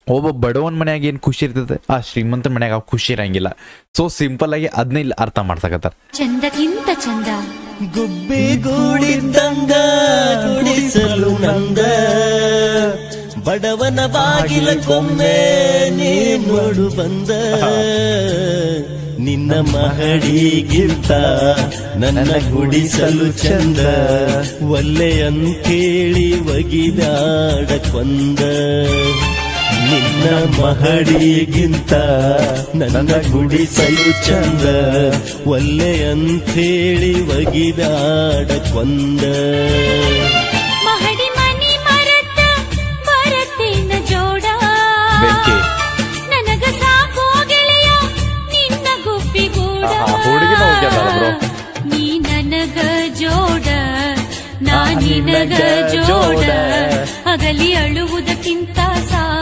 ಒಬ್ಬ ಬಡವನ ಮನ್ಯಾಗ ಏನ್ ಖುಷಿ ಇರ್ತದೆ ಆ ಶ್ರೀಮಂತ ಮನ್ಯಾಗ ಖುಷಿ ಇರಂಗಿಲ್ಲ. ಸೊ ಸಿಂಪಲ್ ಆಗಿ ಅದನ್ನ ಇಲ್ಲಿ ಅರ್ಥ ಮಾಡ್ಸಕತ್ತಾರ. ಚಂದಕ್ಕಿಂತ ಚಂದ ಗುಬ್ಬಿ ಗೂಡಿದ್ದಂಗ ಗುಡಿಸಲು ನಂದ, ಬಡವನ ಬಾಗಿಲ ಕೊಮ್ಮೆ ನೀ ನೋಡು ಬಂದ. ನಿನ್ನ ಮಹಡಿಗಿಂತ ನನ್ನ ಗುಡಿಸಲು ಚಂದ, ಒಲ್ಲೆಯಂತೇಳಿ ಒಗಿದಾಡ ಕೊಂದ. ನಿನ್ನ ಮಹಡಿಗಿಂತ ನನ್ನ ಗುಡಿಸಲು ಚಂದ, ಒಲ್ಲೆಯಂತೇಳಿ ಒಗಿದಾಡ ಕೊಂದ. ಮಹಡಿ ಮನಿ ಮರತ ಬರತೇನ ಜೋಡ, ಬೆಂಕಿ ನನಗ ಸಾಕೋ ಗೆಳೆಯ ನಿನ್ನ ಗುಬ್ಬಿಗೂಡ. ಹುಡುಗಿನ ಹೋಗ್ಯಾರ ಬ್ರೋ. ನೀ ನನಗ ಜೋಡ ನಾ ನಿನಗ ಜೋಡ, ಅಗಲಿ ಅಳುವುದಕ್ಕಿಂತ